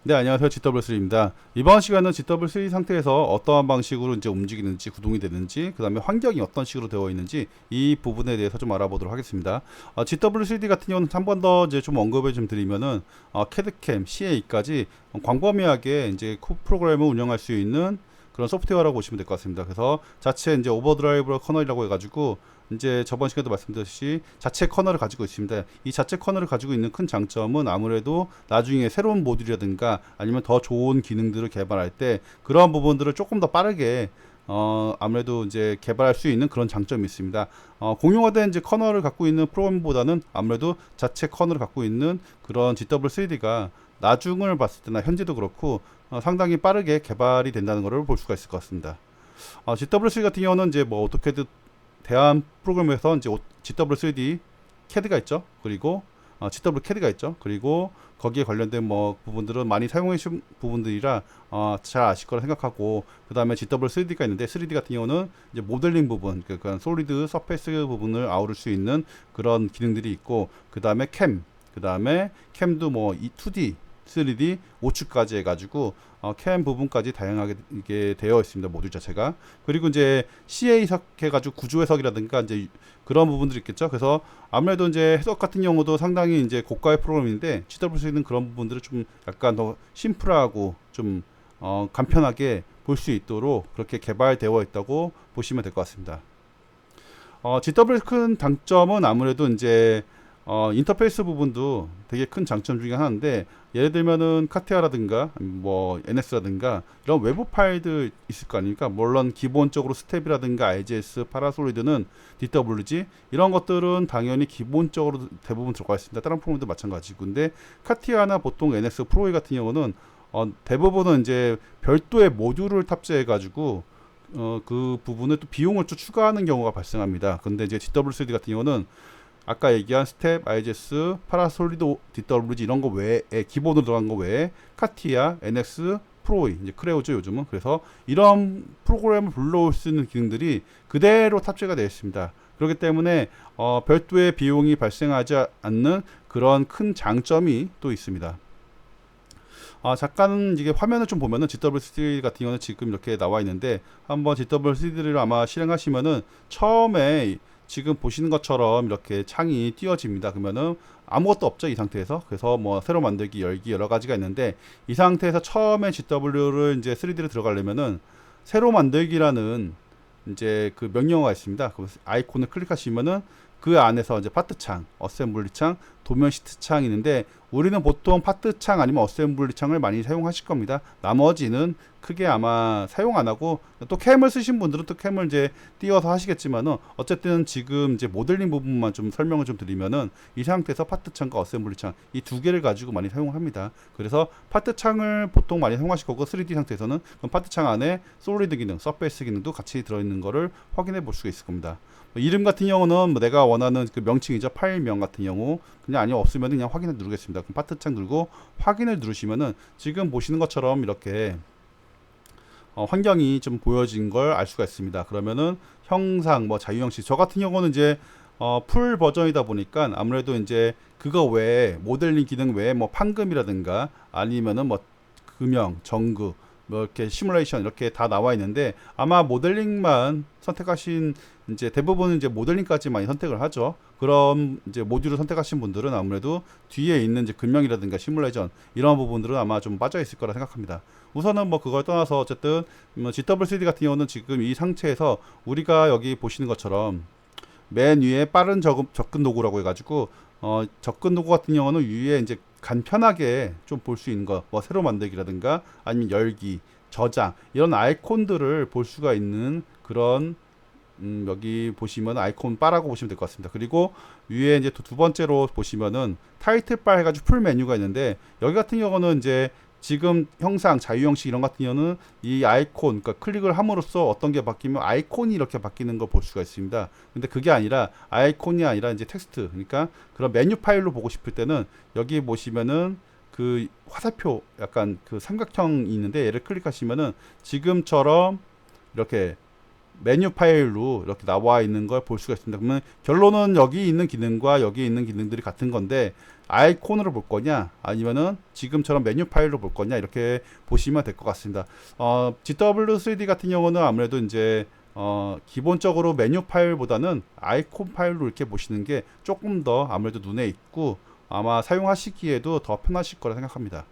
네, 안녕하세요. GW3입니다. 이번 시간은 GW3 상태에서 어떠한 방식으로 이제 움직이는지, 구동이 되는지, 그 다음에 환경이 어떤 식으로 되어 있는지 이 부분에 대해서 좀 알아보도록 하겠습니다. GW3D 같은 경우는 한 번 더 이제 좀 언급을 좀 드리면은 CAD/CAM, CA까지 광범위하게 이제 프로그램을 운영할 수 있는 그런 소프트웨어라고 보시면 될 것 같습니다. 그래서 자체 이제 오버드라이브 커널이라고 해가지고 이제 저번 시간에도 말씀드렸듯이 자체 커널을 가지고 있습니다. 이 자체 커널을 가지고 있는 큰 장점은 아무래도 나중에 새로운 모듈이라든가 아니면 더 좋은 기능들을 개발할 때 그러한 부분들을 조금 더 빠르게 아무래도 이제 개발할 수 있는 그런 장점이 있습니다. 공용화된 이제 커널을 갖고 있는 프로그램보다는 아무래도 자체 커널을 갖고 있는 그런 GW3D가 나중을 봤을 때나 현재도 그렇고 상당히 빠르게 개발이 된다는 것을 볼 수가 있을 것 같습니다. GW3 같은 경우는 이제 뭐 어떻게든 대한 프로그램에서 이제 GW3D CAD가 있죠. 그리고 GW CAD가 있죠. 그리고 거기에 관련된 뭐 부분들은 많이 사용해 주신 부분들이라 잘 아실 거라 생각하고, 그 다음에 GW3D가 있는데 3D 같은 경우는 이제 모델링 부분, 그러니까 솔리드 서페이스 부분을 아우를 수 있는 그런 기능들이 있고, 그 다음에 그 다음에 캠도 뭐 2D 3D 5축까지 해가지고 캠 부분까지 다양하게 이게 되어 있습니다. 모듈 자체가. 그리고 이제 CA 해석해가지고 구조 해석이라든가 이제 그런 부분들이 있겠죠. 그래서 아무래도 이제 해석 같은 경우도 상당히 이제 고가의 프로그램인데 GW3는 그런 부분들을 좀 약간 더 심플하고 좀 간편하게 볼 수 있도록 그렇게 개발되어 있다고 보시면 될 것 같습니다. GW 큰 장점은 아무래도 이제 인터페이스 부분도 되게 큰 장점 중에 하나인데, 예를 들면은 카티아라든가 뭐 NS라든가 이런 외부 파일들 있을 거 아닙니까? 물론 기본적으로 스텝이라든가 IGS, 파라솔리드는 DWG 이런 것들은 당연히 기본적으로 대부분 들어가 있습니다. 다른 프로그램도 마찬가지고. 근데 카티아나 보통 NS 프로이 같은 경우는 대부분은 이제 별도의 모듈을 탑재해 가지고 그 부분에 또 비용을 또 추가하는 경우가 발생합니다. 근데 이제 GW3D 같은 경우는 아까 얘기한 스텝, IGS, 파라솔리드, DWG 이런 거 외에 기본으로 들어간 거 외에 카티아, NX, 프로이, 이제 크레오죠 요즘은. 그래서 이런 프로그램을 불러올 수 있는 기능들이 그대로 탑재가 되어 있습니다. 그렇기 때문에 별도의 비용이 발생하지 않는 그런 큰 장점이 또 있습니다. 잠깐 이게 화면을 좀 보면은 GW3D 같은 경우는 지금 이렇게 나와 있는데, 한번 GW3D를 아마 실행하시면은 처음에 지금 보시는 것처럼 이렇게 창이 띄워집니다. 그러면은 아무것도 없죠, 이 상태에서. 그래서 뭐 새로 만들기, 열기 여러 가지가 있는데, 이 상태에서 처음에 GW를 이제 3D를 들어가려면은 새로 만들기라는 이제 그 명령어가 있습니다. 그 아이콘을 클릭하시면은 그 안에서 이제 파트 창, 어셈블리 창, 도면 시트 창이 있는데, 우리는 보통 파트 창 아니면 어셈블리 창을 많이 사용하실 겁니다. 나머지는 크게 아마 사용 안 하고, 또 캠을 쓰신 분들은 또 캠을 이제 띄워서 하시겠지만은, 어쨌든 지금 이제 모델링 부분만 좀 설명을 좀 드리면은, 이 상태에서 파트 창과 어셈블리 창 이 두 개를 가지고 많이 사용을 합니다. 그래서 파트 창을 보통 많이 사용하실 거고, 3D 상태에서는 그럼 파트 창 안에 솔리드 기능, 서페이스 기능도 같이 들어있는 거를 확인해 볼 수가 있을 겁니다. 이름 같은 경우는 뭐 내가 원하는 그 명칭이죠. 파일명 같은 경우 그냥 아니면 없으면 그냥 확인을 누르겠습니다. 그럼 파트 창 누르고 확인을 누르시면은 지금 보시는 것처럼 이렇게 환경이 좀 보여진 걸 알 수가 있습니다. 그러면은 형상, 뭐 자유 형식, 저 같은 경우는 이제 풀 버전이다 보니까 아무래도 이제 그거 외에 모델링 기능 외에 뭐 판금이라든가 아니면은 뭐 금형, 정그, 뭐 이렇게 시뮬레이션 이렇게 다 나와 있는데, 아마 모델링만 선택하신 이제 대부분은 이제 모델링까지 많이 선택을 하죠. 그럼 이제 모듈을 선택하신 분들은 아무래도 뒤에 있는 이제 금형이라든가 시뮬레이션 이런 부분들은 아마 좀 빠져 있을 거라 생각합니다. 우선은 뭐 그걸 떠나서 어쨌든 뭐 GW3D 같은 경우는 지금 이 상태에서 우리가 여기 보시는 것처럼 맨 위에 빠른 접근 도구라고 해가지고 접근 도구 같은 경우는 위에 이제 간편하게 좀 볼 수 있는 거, 뭐 새로 만들기라든가 아니면 열기, 저장 이런 아이콘들을 볼 수가 있는 그런 여기 보시면 아이콘 바라고 보시면 될 것 같습니다. 그리고 위에 이제 두 번째로 보시면은 타이틀 바 해가지고 풀 메뉴가 있는데, 여기 같은 경우는 이제 지금 형상, 자유 형식 이런 같은 경우는 이 아이콘, 그러니까 클릭을 함으로써 어떤 게 바뀌면 아이콘이 이렇게 바뀌는 걸 볼 수가 있습니다. 근데 그게 아니라 아이콘이 아니라 이제 텍스트, 그러니까 그런 메뉴 파일로 보고 싶을 때는 여기 보시면은 그 화살표 약간 그 삼각형이 있는데 얘를 클릭하시면은 지금처럼 이렇게 메뉴 파일로 이렇게 나와 있는 걸 볼 수가 있습니다. 그러면 결론은 여기 있는 기능과 여기 있는 기능들이 같은 건데 아이콘으로 볼 거냐 아니면은 지금처럼 메뉴 파일로 볼 거냐 이렇게 보시면 될 것 같습니다. GW3D 같은 경우는 아무래도 이제 기본적으로 메뉴 파일보다는 아이콘 파일로 이렇게 보시는 게 조금 더 아무래도 눈에 익고 아마 사용하시기에도 더 편하실 거라 생각합니다.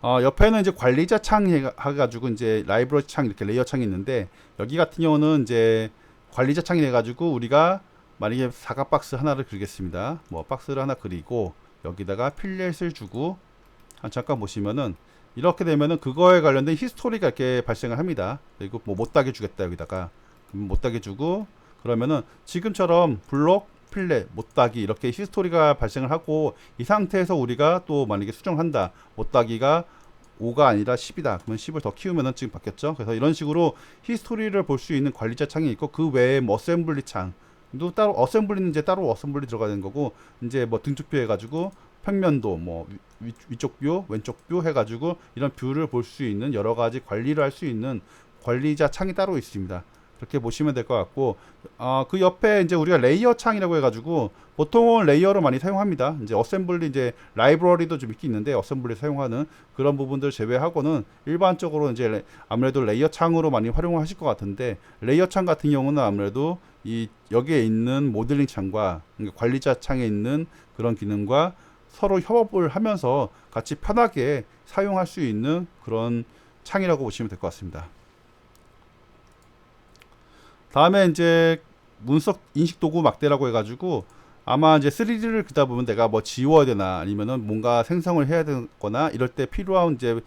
옆에는 이제 관리자 창 해가지고 이제 라이브러리 창 이렇게 레이어 창이 있는데 여기 같은 경우는 이제 관리자 창이 해가지고 우리가 만약에 사각 박스 하나를 그리겠습니다. 뭐 박스를 하나 그리고 여기다가 필렛을 주고 잠깐 보시면은 이렇게 되면은 그거에 관련된 히스토리가 이렇게 발생을 합니다. 그리고 뭐 못다게 주겠다 여기다가 못다게 주고 그러면은 지금처럼 블록 필렛 못다기 이렇게 히스토리가 발생을 하고 이 상태에서 우리가 또 만약에 수정한다 못다기가 5가 아니라 10이다 그러면 10을 더 키우면은 지금 바뀌었죠. 그래서 이런 식으로 히스토리를 볼 수 있는 관리자 창이 있고 그 외에 뭐 어셈블리 창도 따로 어셈블리는 이제 따로 어셈블리 들어가는 거고 이제 뭐 등축뷰 해가지고 평면도 뭐 위쪽 뷰 왼쪽 뷰 해가지고 이런 뷰를 볼 수 있는 여러 가지 관리를 할 수 있는 관리자 창이 따로 있습니다. 그렇게 보시면 될 것 같고 그 옆에 이제 우리가 레이어 창이라고 해가지고 보통은 레이어를 많이 사용합니다. 이제 어셈블리 이제 라이브러리도 좀 있긴 있는데 어셈블리 사용하는 그런 부분들 제외하고는 일반적으로 이제 아무래도 레이어 창으로 많이 활용을 하실 것 같은데 레이어 창 같은 경우는 아무래도 이 여기에 있는 모델링 창과 그러니까 관리자 창에 있는 그런 기능과 서로 협업을 하면서 같이 편하게 사용할 수 있는 그런 창이라고 보시면 될 것 같습니다. 다음에 이제 문석 인식 도구 막대라고 해가지고 아마 이제 3D를 그다 보면 내가 뭐 지워야 되나 아니면은 뭔가 생성을 해야 되거나 이럴 때 필요한 이제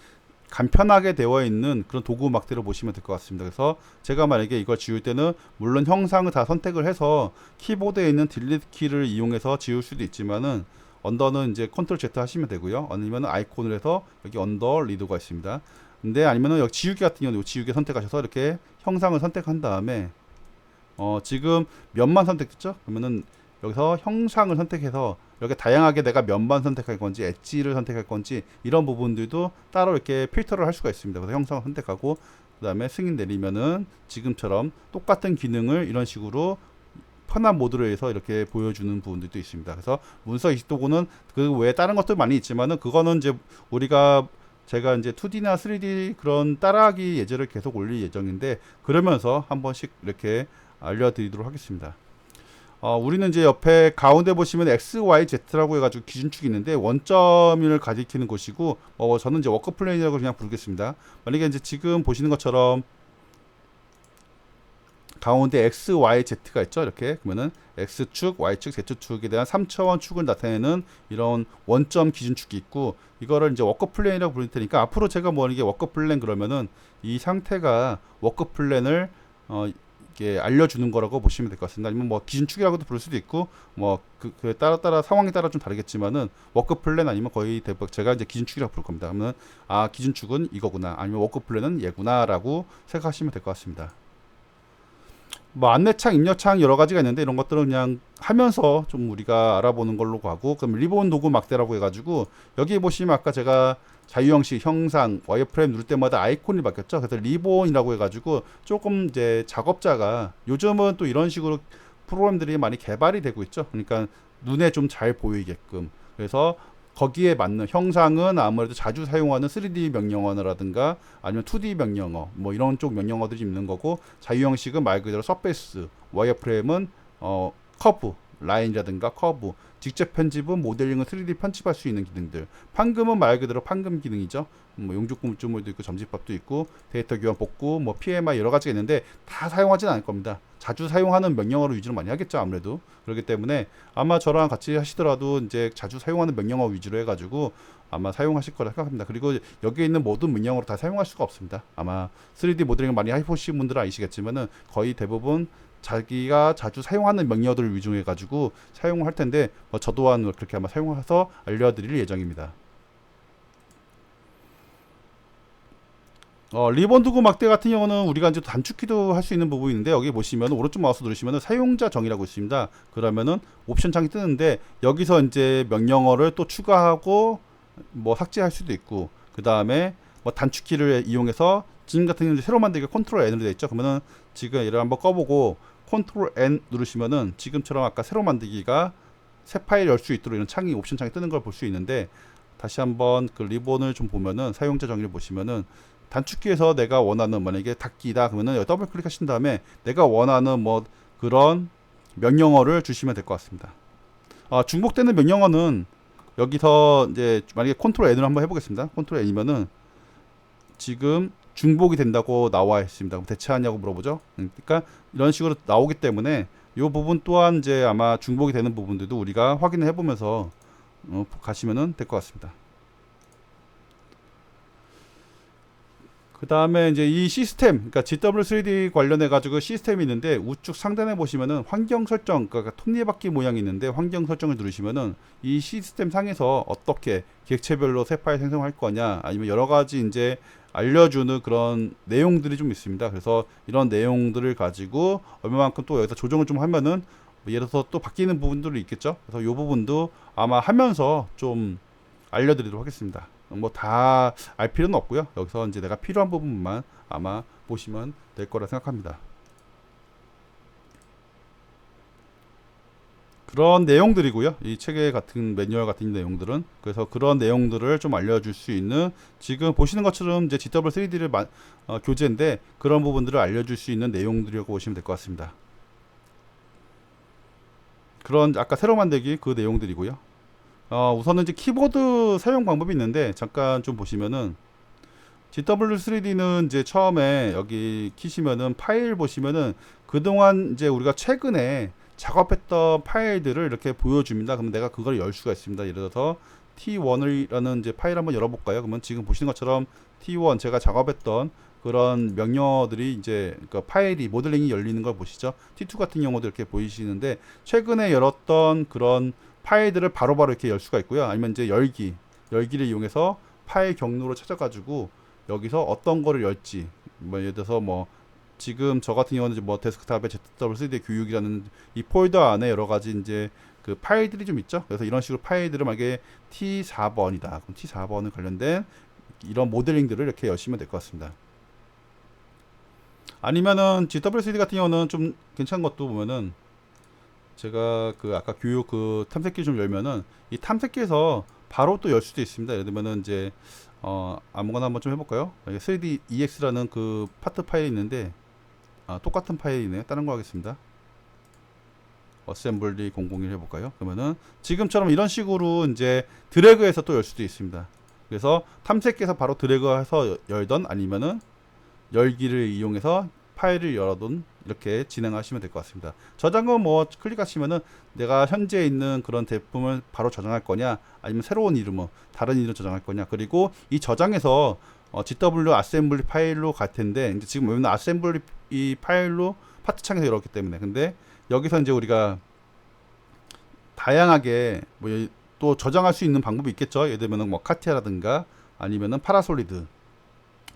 간편하게 되어 있는 그런 도구 막대로 보시면 될 것 같습니다. 그래서 제가 만약에 이걸 지울 때는 물론 형상을 다 선택을 해서 키보드에 있는 딜리트 키를 이용해서 지울 수도 있지만은 언더는 이제 컨트롤 Z 하시면 되고요. 아니면 아이콘을 해서 여기 언더 리드가 있습니다. 근데 아니면은 여기 지우개 같은 경우는 지우개 선택하셔서 이렇게 형상을 선택한 다음에 지금 면만 선택했죠? 그러면은 여기서 형상을 선택해서 이렇게 다양하게 내가 면만 선택할 건지 엣지를 선택할 건지 이런 부분들도 따로 이렇게 필터를 할 수가 있습니다. 그래서 형상을 선택하고 그 다음에 승인 내리면은 지금처럼 똑같은 기능을 이런 식으로 편한 모드로 해서 이렇게 보여주는 부분들도 있습니다. 그래서 문서 인식 도구는 그 외에 다른 것도 많이 있지만은 그거는 이제 제가 이제 2D나 3D 그런 따라하기 예제를 계속 올릴 예정인데 그러면서 한 번씩 이렇게 알려드리도록 하겠습니다. 우리는 이제 옆에 가운데 보시면 X, Y, Z라고 해가지고 기준축이 있는데 원점을 가리키는 곳이고 저는 이제 워크 플레인이라고 그냥 부르겠습니다. 만약에 이제 지금 보시는 것처럼 가운데 X, Y, Z가 있죠. 이렇게 그러면은 X축, Y축, Z축에 대한 3차원 축을 나타내는 이런 원점 기준축이 있고 이거를 이제 워크 플레인이라고 부를 테니까 앞으로 제가 뭐 이게 워크 플레인 그러면은 이 상태가 워크 플레인을 이게 알려주는 거라고 보시면 될 것 같습니다. 아니면 뭐 기준축이라고도 부를 수도 있고 뭐 그 따라 상황에 따라 좀 다르겠지만은 워크 플랜 아니면 거의 대부분 제가 이제 기준축이라고 부를 겁니다. 그러면 기준축은 이거구나 아니면 워크 플랜은 얘구나라고 생각하시면 될 것 같습니다. 뭐 안내창, 입력창 여러 가지가 있는데 이런 것들은 그냥 하면서 좀 우리가 알아보는 걸로 가고 그럼 리본 도구 막대라고 해가지고 여기 보시면 아까 제가 자유형식, 형상, 와이어프레임 누를 때마다 아이콘이 바뀌었죠. 그래서 리본이라고 해가지고 조금 이제 작업자가 요즘은 또 이런 식으로 프로그램들이 많이 개발이 되고 있죠. 그러니까 눈에 좀 잘 보이게끔 그래서 거기에 맞는 형상은 아무래도 자주 사용하는 3D 명령어라든가 아니면 2D 명령어 뭐 이런 쪽 명령어들이 있는 거고 자유형식은 말 그대로 서페이스, 와이어프레임은 커브, 라인이라든가 커브, 직접 편집은 모델링은 3D 편집할 수 있는 기능들, 판금은 말 그대로 판금 기능이죠. 뭐 용접구조물도 있고 점집밥도 있고 데이터 교환 복구 뭐 PMI 여러 가지가 있는데 다 사용하지는 않을 겁니다. 자주 사용하는 명령어로 위주로 많이 하겠죠. 아무래도 그렇기 때문에 아마 저랑 같이 하시더라도 이제 자주 사용하는 명령어 위주로 해가지고 아마 사용하실 거라 생각합니다. 그리고 여기에 있는 모든 명령어로 다 사용할 수가 없습니다. 아마 3D 모델링을 많이 해보신 분들은 아시겠지만은 거의 대부분 자기가 자주 사용하는 명령어들을 위주로 해가지고 사용을 할 텐데 저 또한 그렇게 아마 사용해서 알려드릴 예정입니다. 리본 도구 막대 같은 경우는 우리가 이제 단축키도 할 수 있는 부분이 있는데 여기 보시면 오른쪽 마우스 누르시면 사용자 정의라고 있습니다. 그러면은 옵션 창이 뜨는데 여기서 이제 명령어를 또 추가하고 뭐 삭제할 수도 있고 그 다음에 뭐 단축키를 이용해서 지금 같은 경우는 새로 만들기 컨트롤 N으로 되어 있죠. 그러면은 지금 얘를 한번 꺼보고 컨트롤 N 누르시면은 지금처럼 아까 새로 만들기가 새 파일 열 수 있도록 이런 창이 옵션 창이 뜨는 걸 볼 수 있는데, 다시 한번 그 리본을 좀 보면은 사용자 정의를 보시면은 단축키에서 내가 원하는 만약에 닫기다 그러면은 여기 더블 클릭하신 다음에 내가 원하는 뭐 그런 명령어를 주시면 될 것 같습니다. 중복되는 명령어는 여기서 이제 만약에 컨트롤 N으로 한번 해보겠습니다. 컨트롤 N이면은 지금 중복이 된다고 나와 있습니다. 그럼 대체하냐고 물어보죠. 그러니까 이런 식으로 나오기 때문에 이 부분 또한 이제 아마 중복이 되는 부분들도 우리가 확인을 해보면서 가시면은 될 것 같습니다. 그 다음에 이제 이 시스템, 그러니까 GW3D 관련해 가지고 시스템이 있는데 우측 상단에 보시면은 환경 설정, 그러니까 톱니바퀴 모양이 있는데 환경 설정을 누르시면은 이 시스템 상에서 어떻게 객체별로 새 파일 생성할 거냐, 아니면 여러 가지 이제 알려주는 그런 내용들이 좀 있습니다. 그래서 이런 내용들을 가지고 얼마만큼 또 여기서 조정을 좀 하면은 뭐 예를 들어서 또 바뀌는 부분들이 있겠죠. 그래서 이 부분도 아마 하면서 좀 알려드리도록 하겠습니다. 뭐 다 알 필요는 없고요. 여기서 이제 내가 필요한 부분만 아마 보시면 될 거라 생각합니다. 그런 내용들이고요. 이 책의 같은 매뉴얼 같은 내용들은, 그래서 그런 내용들을 좀 알려줄 수 있는, 지금 보시는 것처럼 이제 GW3D를 교재인데 그런 부분들을 알려줄 수 있는 내용들이라고 보시면 될 것 같습니다. 그런 아까 새로 만들기 그 내용들이고요. 우선은 이제 키보드 사용 방법이 있는데 잠깐 좀 보시면은 GW3D는 이제 처음에 여기 키시면은 파일 보시면은 그동안 이제 우리가 최근에 작업했던 파일들을 이렇게 보여줍니다. 그러면 내가 그걸 열 수가 있습니다. 예를 들어서 T1이라는 이제 파일 한번 열어볼까요? 그러면 지금 보시는 것처럼 T1 제가 작업했던 그런 명령어들이 이제 그러니까 파일이 모델링이 열리는 걸 보시죠. T2 같은 경우도 이렇게 보이시는데 최근에 열었던 그런 파일들을 바로바로 이렇게 열 수가 있고요. 아니면 이제 열기를 이용해서 파일 경로로 찾아가지고 여기서 어떤 거를 열지, 뭐 예를 들어서 뭐 지금 저 같은 경우는 이제 뭐 데스크탑에 ZW3D 교육이라는 이 폴더 안에 여러 가지 이제 그 파일들이 좀 있죠. 그래서 이런 식으로 파일들을 만약에 T4번이다. 그럼 T4번을 관련된 이런 모델링들을 이렇게 여시면 될 것 같습니다. 아니면은 GW3D 같은 경우는 좀 괜찮은 것도 보면은 제가 그 아까 교육 그 탐색기 좀 열면은 이 탐색기에서 바로 또 열 수도 있습니다. 예를 들면은 이제 아무거나 한번 좀 해볼까요? 3D-EX라는 그 파트 파일이 있는데 똑같은 파일이네요. 다른 거 하겠습니다. 어셈블리 001 해볼까요? 그러면은 지금처럼 이런 식으로 이제 드래그해서 또 열 수도 있습니다. 그래서 탐색기에서 바로 드래그해서 열던 아니면은 열기를 이용해서 파일을 열어둔 이렇게 진행하시면 될 것 같습니다. 저장은 뭐 클릭하시면은 내가 현재 있는 그런 제품을 바로 저장할 거냐, 아니면 새로운 이름을 다른 이름으로 저장할 거냐, 그리고 이 저장에서 GW 어셈블리 파일로 갈 텐데 이제 지금 왜냐면 어셈블리 이 파일로 파트 창에서 열었기 때문에, 근데 여기서 이제 우리가 다양하게 뭐 또 저장할 수 있는 방법이 있겠죠. 예를 들면은 뭐 카티아라든가 아니면은 파라솔리드,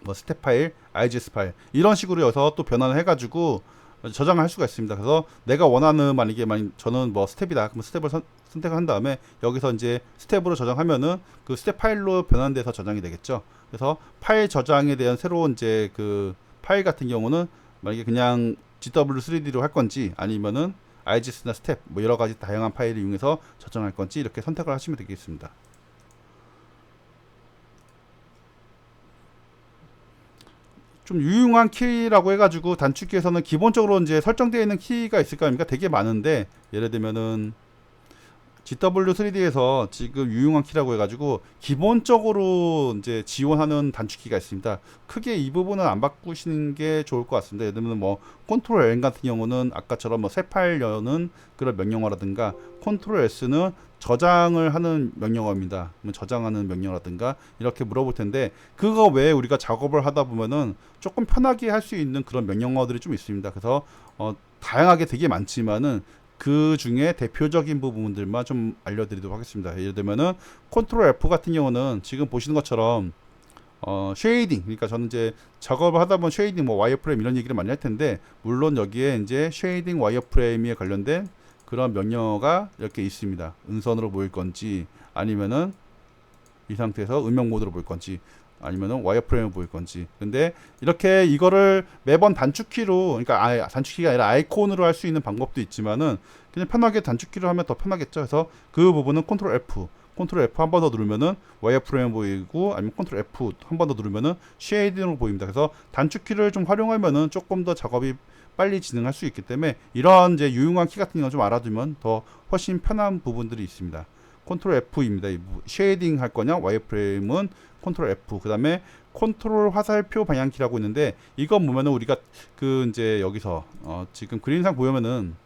뭐 스텝 파일, IGS 파일 이런 식으로 여서 또 변환을 해가지고 저장을 할 수가 있습니다. 그래서 내가 원하는 만약에 저는 뭐 스텝이다, 그럼 스텝을 선택을 한 다음에 여기서 이제 스텝으로 저장하면은 그 스텝 파일로 변환돼서 저장이 되겠죠. 그래서 파일 저장에 대한 새로운 이제 그 파일 같은 경우는 만약에 그냥 GW3D로 할 건지 아니면은 IGS나 스텝 뭐 여러 가지 다양한 파일을 이용해서 저장할 건지 이렇게 선택을 하시면 되겠습니다. 좀 유용한 키라고 해가지고 단축키에서는 기본적으로 이제 설정되어 있는 키가 있을 거 아닙니까? 되게 많은데 예를 들면은 GW3D에서 지금 유용한 키라고 해가지고 기본적으로 이제 지원하는 단축키가 있습니다. 크게 이 부분은 안 바꾸시는 게 좋을 것 같습니다. 예를 들면 뭐 컨트롤 N 같은 경우는 아까처럼 뭐 새 파일 여는 그런 명령어라든가, 컨트롤 S는 저장을 하는 명령어입니다. 저장하는 명령어라든가 이렇게 물어볼 텐데 그거 외에 우리가 작업을 하다 보면은 조금 편하게 할 수 있는 그런 명령어들이 좀 있습니다. 그래서 다양하게 되게 많지만은 그 중에 대표적인 부분들만 좀 알려드리도록 하겠습니다. 예를 들면은 컨트롤 F 같은 경우는 지금 보시는 것처럼 쉐이딩, 그러니까 저는 이제 작업을 하다 보면 쉐이딩 뭐 와이어프레임 이런 얘기를 많이 할 텐데 물론 여기에 이제 쉐이딩 와이어프레임에 관련된 그런 명령어가 이렇게 있습니다. 음선으로 보일 건지 아니면은 이 상태에서 음영 모드로 보일 건지 아니면은 와이어프레임을 보일 건지. 근데 이렇게 이거를 매번 단축키로, 그러니까 단축키가 아니라 아이콘으로 할 수 있는 방법도 있지만은 그냥 편하게 단축키로 하면 더 편하겠죠. 그래서 그 부분은 컨트롤 F 한 번 더 누르면은 와이어프레임 보이고, 아니면 컨트롤 F 한 번 더 누르면은 쉐이딩으로 보입니다. 그래서 단축키를 좀 활용하면은 조금 더 작업이 빨리 진행할 수 있기 때문에 이런 이제 유용한 키 같은 거 좀 알아두면 더 훨씬 편한 부분들이 있습니다. 컨트롤 F입니다. 쉐이딩 할 거냐, 와이어프레임은 컨트롤 F. 그 다음에 컨트롤 화살표 방향키라고 있는데, 이건 보면은 우리가 그 이제 여기서 지금 그림상 보면은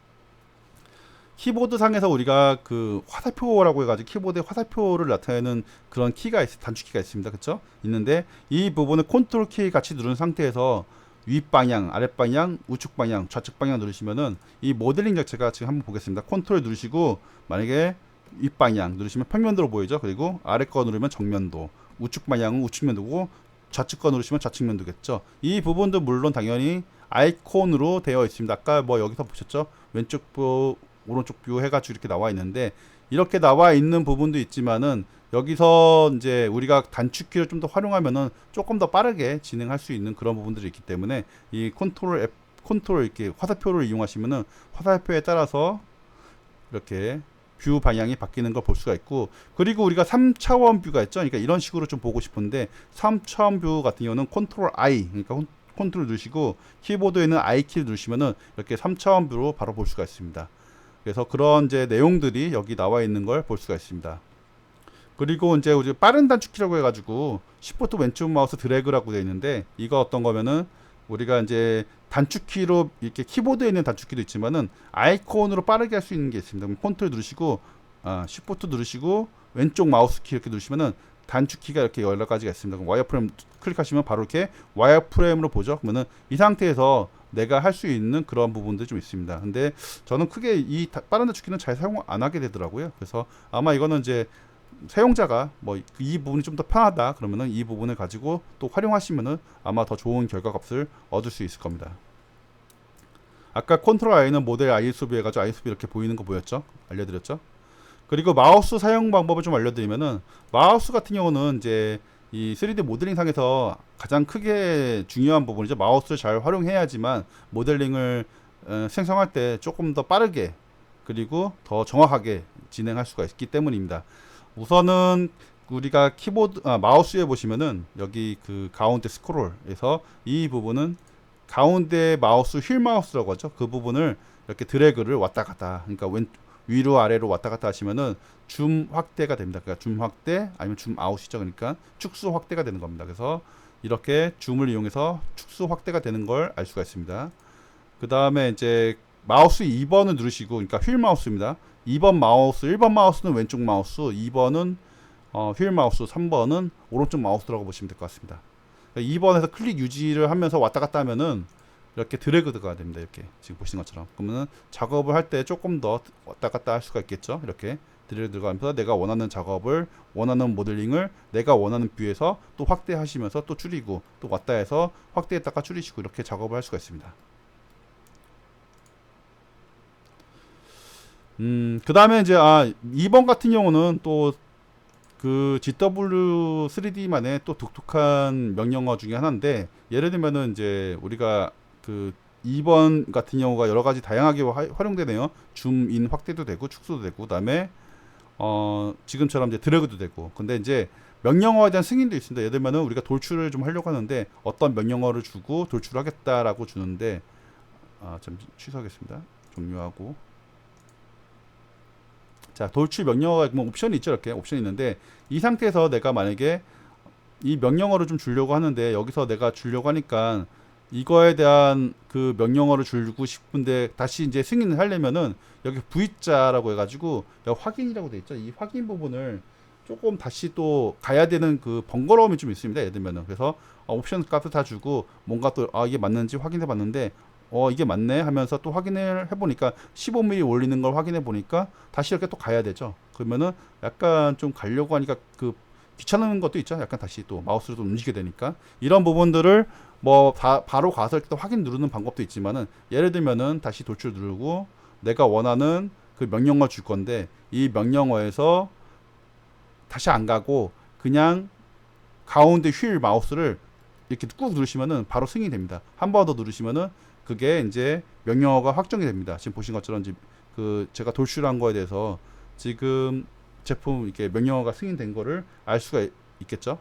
키보드 상에서 우리가 그 화살표라고 해가지고 키보드에 화살표를 나타내는 그런 키가 단축키가 있습니다. 그쵸? 있는데 이 부분을 컨트롤 키 같이 누른 상태에서 윗방향, 아랫방향, 우측방향, 좌측방향 누르시면은 이 모델링 자체가 지금 한번 보겠습니다. 컨트롤 누르시고 만약에 윗방향 누르시면 평면도로 보이죠. 그리고 아래 거 누르면 정면도, 우측 방향은 우측면도고 좌측 거 누르시면 좌측면도겠죠. 이 부분도 물론 당연히 아이콘으로 되어 있습니다. 아까 뭐 여기서 보셨죠? 왼쪽 뷰, 오른쪽 뷰 해가지고 이렇게 나와 있는데, 이렇게 나와 있는 부분도 있지만은 여기서 이제 우리가 단축키를 좀 더 활용하면은 조금 더 빠르게 진행할 수 있는 그런 부분들이 있기 때문에 이 컨트롤 이렇게 화살표를 이용하시면은 화살표에 따라서 이렇게 뷰 방향이 바뀌는 걸 볼 수가 있고, 그리고 우리가 3차원 뷰가 있죠. 그러니까 이런 식으로 좀 보고 싶은데 3차원 뷰 같은 경우는 컨트롤 I, 그러니까 컨트롤 누르시고 키보드에 있는 I 키를 누르시면은 이렇게 3차원 뷰로 바로 볼 수가 있습니다. 그래서 그런 이제 내용들이 여기 나와 있는 걸 볼 수가 있습니다. 그리고 이제 우리 빠른 단축키라고 해가지고 Shift 왼쪽 마우스 드래그라고 되어 있는데, 이거 어떤 거면은 우리가 이제 단축키로 이렇게 키보드에 있는 단축키도 있지만은 아이콘으로 빠르게 할 수 있는 게 있습니다. 그럼 컨트롤 누르시고 Shift 누르시고 왼쪽 마우스 키 이렇게 누르시면은 단축키가 이렇게 여러 가지가 있습니다. 그럼 와이어프레임 클릭하시면 바로 이렇게 와이어프레임으로 보죠. 그러면은 이 상태에서 내가 할 수 있는 그런 부분들이 좀 있습니다. 근데 저는 크게 이 빠른 단축키는 잘 사용 안 하게 되더라고요. 그래서 아마 이거는 이제 사용자가 뭐 이 부분이 좀 더 편하다 그러면은 이 부분을 가지고 또 활용하시면은 아마 더 좋은 결과값을 얻을 수 있을 겁니다. 아까 컨트롤 I는 모델 ISOB 해가지고 ISOB 이렇게 보이는 거 보였죠? 알려드렸죠? 그리고 마우스 사용 방법을 좀 알려드리면은, 마우스 같은 경우는 이제 이 3D 모델링 상에서 가장 크게 중요한 부분이죠. 마우스를 잘 활용해야지만 모델링을 생성할 때 조금 더 빠르게 그리고 더 정확하게 진행할 수가 있기 때문입니다. 우선은 우리가 키보드 마우스에 보시면은 여기 그 가운데 스크롤에서 이 부분은 가운데 마우스 휠 마우스라고 하죠. 그 부분을 이렇게 드래그를 왔다 갔다, 그러니까 위로 아래로 왔다 갔다 하시면은 줌 확대가 됩니다. 그러니까 줌 확대 아니면 줌 아웃이죠. 그러니까 축소 확대가 되는 겁니다. 그래서 이렇게 줌을 이용해서 축소 확대가 되는 걸 알 수가 있습니다. 그 다음에 이제 마우스 2번을 누르시고, 그러니까 휠 마우스입니다. 2번 마우스, 1번 마우스는 왼쪽 마우스, 2번은 휠 마우스, 3번은 오른쪽 마우스라고 보시면 될 것 같습니다. 2번에서 클릭 유지를 하면서 왔다 갔다 하면은 이렇게 드래그가 됩니다. 이렇게 지금 보시는 것처럼. 그러면은 작업을 할 때 조금 더 왔다 갔다 할 수가 있겠죠. 이렇게 드래그 들어가면서 내가 원하는 작업을, 원하는 모델링을 내가 원하는 뷰에서 또 확대하시면서 또 줄이고, 또 왔다 해서 확대했다가 줄이시고, 이렇게 작업을 할 수가 있습니다. 그 다음에 이제 2번 같은 경우는 또 그 GW3D만의 또 독특한 명령어 중에 하나인데, 예를 들면은 이제 우리가 그 2번 같은 경우가 여러 가지 다양하게 활용되네요. 줌인 확대도 되고 축소도 되고, 그다음에 지금처럼 이제 드래그도 되고. 근데 이제 명령어에 대한 승인도 있습니다. 예를 들면은 우리가 돌출을 좀 하려고 하는데 어떤 명령어를 주고 돌출하겠다라고 주는데, 잠시 취소하겠습니다. 종료하고. 자, 돌출 명령어가 뭐 옵션이 있죠. 이렇게 옵션이 있는데, 이 상태에서 내가 만약에 이 명령어를 좀 주려고 하는데, 여기서 내가 주려고 하니까 이거에 대한 그 명령어를 주고 싶은데 다시 이제 승인을 하려면은 여기 V자라고 해가지고 여기 확인이라고 돼 있죠. 이 확인 부분을 조금 다시 또 가야 되는 그 번거로움이 좀 있습니다. 예를 들면은. 그래서 옵션 값을 다 주고 뭔가 또 이게 맞는지 확인해 봤는데 이게 맞네 하면서 또 확인을 해보니까 15mm 올리는 걸 확인해 보니까 다시 이렇게 또 가야 되죠. 그러면은 약간 좀 가려고 하니까 그 귀찮은 것도 있죠. 약간 다시 또 마우스로 좀 움직이게 되니까 이런 부분들을 뭐 바로 가서 이렇게 또 확인 누르는 방법도 있지만은, 예를 들면은 다시 돌출 누르고 내가 원하는 그 명령어 줄 건데 이 명령어에서 다시 안 가고 그냥 가운데 휠 마우스를 이렇게 꾹 누르시면은 바로 승인이 됩니다. 한 번 더 누르시면은 그게 이제 명령어가 확정이 됩니다. 지금 보신 것처럼 이제 그 제가 돌출한 거에 대해서 지금 제품 이렇게 명령어가 승인된 거를 알 수가 있겠죠.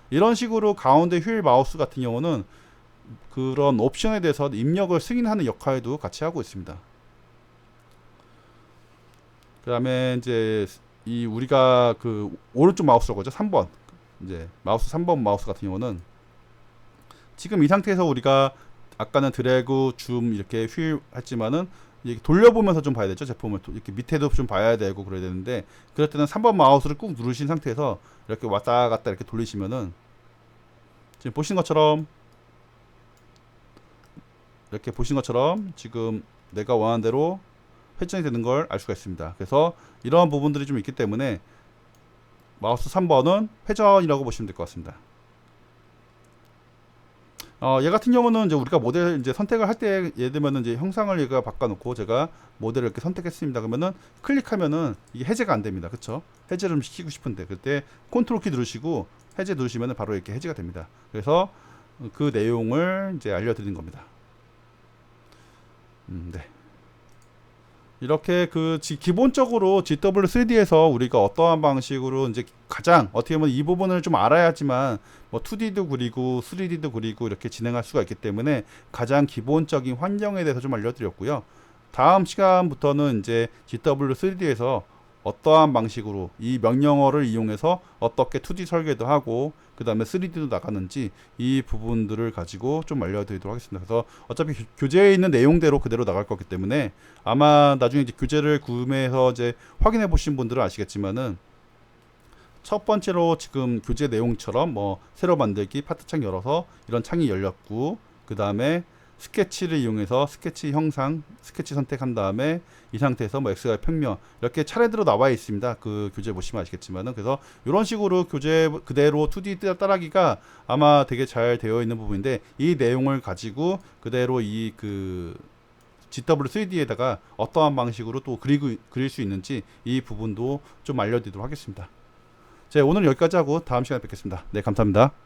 이런 식으로 가운데 휠 마우스 같은 경우는 그런 옵션에 대해서 입력을 승인하는 역할도 같이 하고 있습니다. 그 다음에 이제 이 우리가 그 오른쪽 마우스라고 하죠. 3번 이제 마우스 3번 마우스 같은 경우는 지금 이 상태에서 우리가 아까는 드래그 줌 이렇게 휠 했지만은 이렇게 돌려보면서 좀 봐야 되죠. 제품을 이렇게 밑에도 좀 봐야 되고 그래야 되는데, 그럴 때는 3번 마우스를 꾹 누르신 상태에서 이렇게 왔다 갔다 이렇게 돌리시면은 지금 보신 것처럼 이렇게 보신 것처럼 지금 내가 원하는 대로 회전이 되는 걸 알 수가 있습니다. 그래서 이러한 부분들이 좀 있기 때문에 마우스 3번은 회전이라고 보시면 될 것 같습니다. 얘 같은 경우는 이제 우리가 모델 이제 선택을 할 때 예를 들면 이제 형상을 얘가 바꿔놓고 제가 모델을 이렇게 선택했습니다. 그러면은 클릭하면은 이게 해제가 안 됩니다. 그쵸? 해제를 좀 시키고 싶은데 그때 컨트롤 키 누르시고 해제 누르시면은 바로 이렇게 해제가 됩니다. 그래서 그 내용을 이제 알려드리는 겁니다. 네. 이렇게 그 기본적으로 GW3D에서 우리가 어떠한 방식으로 이제 가장 어떻게 보면 이 부분을 좀 알아야지만 뭐 2D도 그리고 3D도 그리고 이렇게 진행할 수가 있기 때문에 가장 기본적인 환경에 대해서 좀 알려드렸고요. 다음 시간부터는 이제 GW3D에서 어떠한 방식으로 이 명령어를 이용해서 어떻게 2D 설계도 하고 그 다음에 3D도 나가는지 이 부분들을 가지고 좀 알려드리도록 하겠습니다. 그래서 어차피 교재에 있는 내용대로 그대로 나갈 거기 때문에 아마 나중에 이제 교재를 구매해서 이제 확인해 보신 분들은 아시겠지만은 첫 번째로 지금 교재 내용처럼 뭐 새로 만들기 파트 창 열어서 이런 창이 열렸고, 그 다음에 스케치를 이용해서 스케치 형상, 스케치 선택한 다음에 이 상태에서 뭐 XY 평면 이렇게 차례대로 나와 있습니다. 그 교재 보시면 아시겠지만은, 그래서 이런 식으로 교재 그대로 2D 따라하기가 아마 되게 잘 되어 있는 부분인데, 이 내용을 가지고 그대로 이 그 GW3D에다가 어떠한 방식으로 또 그릴 수 있는지 이 부분도 좀 알려드리도록 하겠습니다. 자, 오늘 여기까지 하고 다음 시간에 뵙겠습니다. 네, 감사합니다.